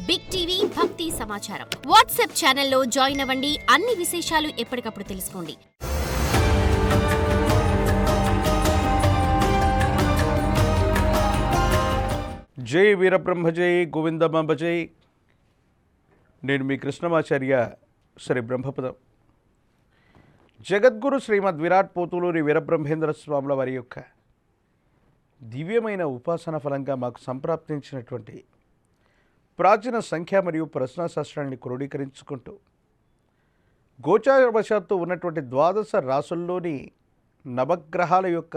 Big TV భక్తి సమాచారం WhatsApp ఛానల్లో జాయిన్ అవ్వండి. అన్ని విశేషాలు ఎప్పటికప్పుడు తెలుసుకోండి. జై వీరబ్రహ్మ జై గోవిందమాంబ జై. నేను మీ కృష్ణమాచార్య శ్రీ బ్రహ్మపదం. జగద్గురు శ్రీమద్ విరాట్ పోతులూరి వీరబ్రహ్మేంద్ర స్వాముల వారి యొక్క దివ్యమైన ఉపాసన ఫలంగా మాకు సంప్రాప్తించినటువంటి ప్రాచీన సంఖ్య మరియు ప్రశ్నాశాస్త్రాన్ని క్రోడీకరించుకుంటూ గోచారవశాత్తు ఉన్నటువంటి ద్వాదశ రాసుల్లోని నవగ్రహాల యొక్క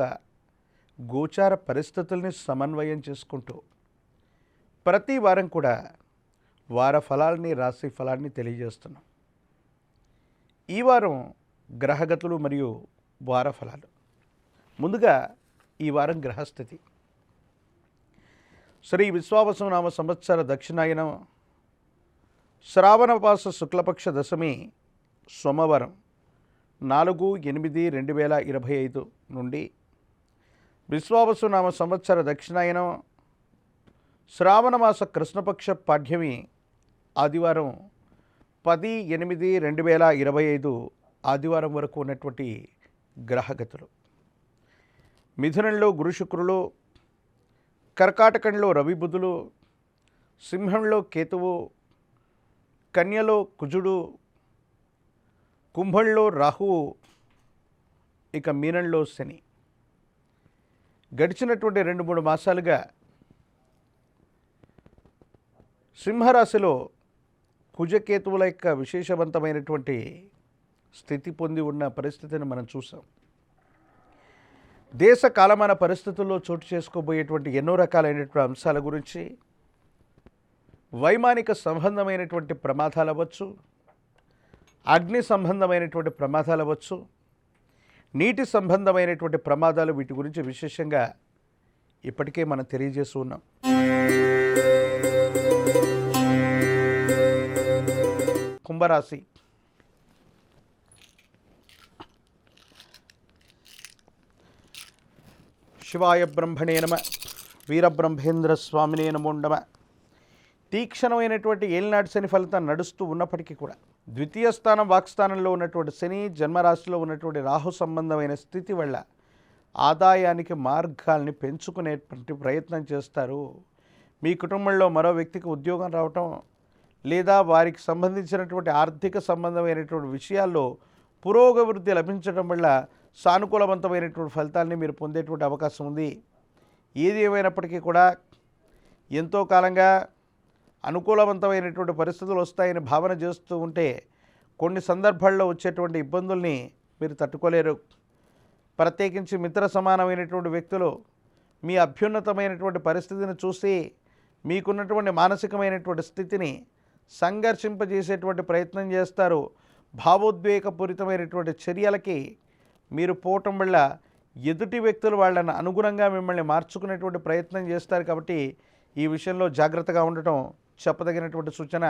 గోచార పరిస్థితుల్ని సమన్వయం చేసుకుంటూ ప్రతి వారం కూడా వార ఫలాల్ని రాశి ఫలాన్ని తెలియజేస్తున్నాం. ఈ వారం గ్రహగతులు మరియు వార ఫలాలు. ముందుగా ఈ వారం గ్రహస్థితి. శ్రీ విశ్వావసు నామ సంవత్సర దక్షిణాయనం శ్రావణమాస శుక్లపక్ష దశమి సోమవారం 4/8/2025 నుండి విశ్వావసు నామ సంవత్సర దక్షిణాయనం శ్రావణమాస కృష్ణపక్ష పాఠ్యమి ఆదివారం 10/8/2025 ఆదివారం వరకు ఉన్నటువంటి గ్రహగతులు. మిథునంలో గురు శుక్రులు, కర్కాటకంలో రవి బుధులు, సింహంలో కేతువు, కన్యలో కుజుడు, కుంభంలో రాహువు, ఇక మీనంలో శని. గడిచినటువంటి 2-3 మాసాలుగా సింహరాశిలో కుజకేతువుల యొక్క విశేషవంతమైనటువంటి స్థితి పొంది ఉన్న పరిస్థితిని మనం చూసాం. దేశ కాలమాన పరిస్థితుల్లో చోటు చేసుకోబోయేటువంటి ఎన్నో రకాలైనటువంటి అంశాల గురించి, వైమానిక సంబంధమైనటువంటి ప్రమాదాలు అవ్వచ్చు, అగ్ని సంబంధమైనటువంటి ప్రమాదాలు అవ్వచ్చు, నీటి సంబంధమైనటువంటి ప్రమాదాలు, వీటి గురించి విశేషంగా ఇప్పటికే మనం తెలియజేస్తూ ఉన్నాం. కుంభరాశి. శివాయ బ్రహ్మణే నమ. వీరబ్రహ్మేంద్ర స్వామినే నమో నమః. తీక్షణమైనటువంటి ఏలినాటి శని ఫలితం నడుస్తూ ఉన్నప్పటికీ కూడా ద్వితీయ స్థానం వాక్స్థానంలో ఉన్నటువంటి శని, జన్మరాశిలో ఉన్నటువంటి రాహు సంబంధమైన స్థితి వల్ల ఆదాయానికి మార్గాల్ని పెంచుకునేటువంటి ప్రయత్నం చేస్తారు. మీ కుటుంబంలో మరో వ్యక్తికి ఉద్యోగం రావటం, లేదా వారికి సంబంధించినటువంటి ఆర్థిక సంబంధమైనటువంటి విషయాల్లో పురోగవృద్ధి లభించడం వల్ల సానుకూలవంతమైనటువంటి ఫలితాలని మీరు పొందేటువంటి అవకాశం ఉంది. ఏది ఏమైనప్పటికీ కూడా ఎంతో కాలంగా అనుకూలవంతమైనటువంటి పరిస్థితులు వస్తాయని భావన చేస్తూ ఉంటే కొన్ని సందర్భాల్లో వచ్చేటువంటి ఇబ్బందుల్ని మీరు తట్టుకోలేరు. ప్రత్యేకించి మిత్ర సమానమైనటువంటి వ్యక్తులు మీ అభ్యున్నతమైనటువంటి పరిస్థితిని చూసి మీకున్నటువంటి మానసికమైనటువంటి స్థితిని సంఘర్షింపజేసేటువంటి ప్రయత్నం చేస్తారు. భావోద్వేగపూరితమైనటువంటి చర్యలకి మీరు పోవటం వల్ల ఎదుటి వ్యక్తులు వాళ్ళని అనుగుణంగా మిమ్మల్ని మార్చుకునేటువంటి ప్రయత్నం చేస్తారు. కాబట్టి ఈ విషయంలో జాగ్రత్తగా ఉండటం చెప్పదగినటువంటి సూచన.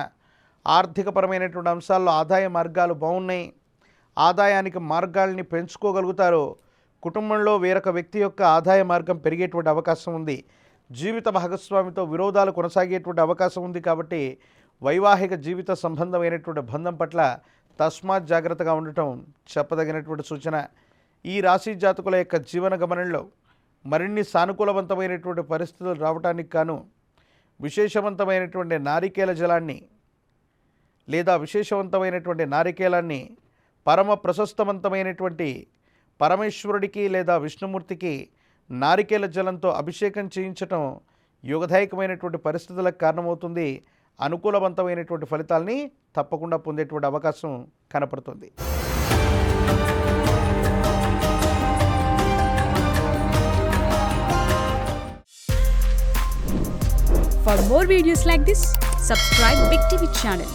ఆర్థికపరమైనటువంటి అంశాల్లో ఆదాయ మార్గాలు బాగున్నాయి. ఆదాయానికి మార్గాల్ని పెంచుకోగలుగుతారు. కుటుంబంలో వేరొక వ్యక్తి యొక్క ఆదాయ మార్గం పెరిగేటువంటి అవకాశం ఉంది. జీవిత భాగస్వామితో విరోధాలు కొనసాగేటువంటి అవకాశం ఉంది. కాబట్టి వైవాహిక జీవిత సంబంధమైనటువంటి బంధం పట్ల తస్మాత్ జాగ్రత్తగా ఉండటం చెప్పదగినటువంటి సూచన. ఈ రాశి జాతకుల యొక్క జీవన గమనంలో మరిన్ని సానుకూలవంతమైనటువంటి పరిస్థితులు రావడానికి గాను విశేషవంతమైనటువంటి నారికేల జలాన్ని లేదా విశేషవంతమైనటువంటి నారికేలాన్ని పరమ ప్రశస్తవంతమైనటువంటి పరమేశ్వరుడికి లేదా విష్ణుమూర్తికి నారికేల జలంతో అభిషేకం చేయించటం యోగదాయకమైనటువంటి పరిస్థితులకు కారణమవుతుంది. అనుకూలవంతమైనటువంటి ఫలితాల్ని తప్పకుండా పొందేటువంటి అవకాశం కనపడుతుంది. For more videos like this, subscribe Big TV channel.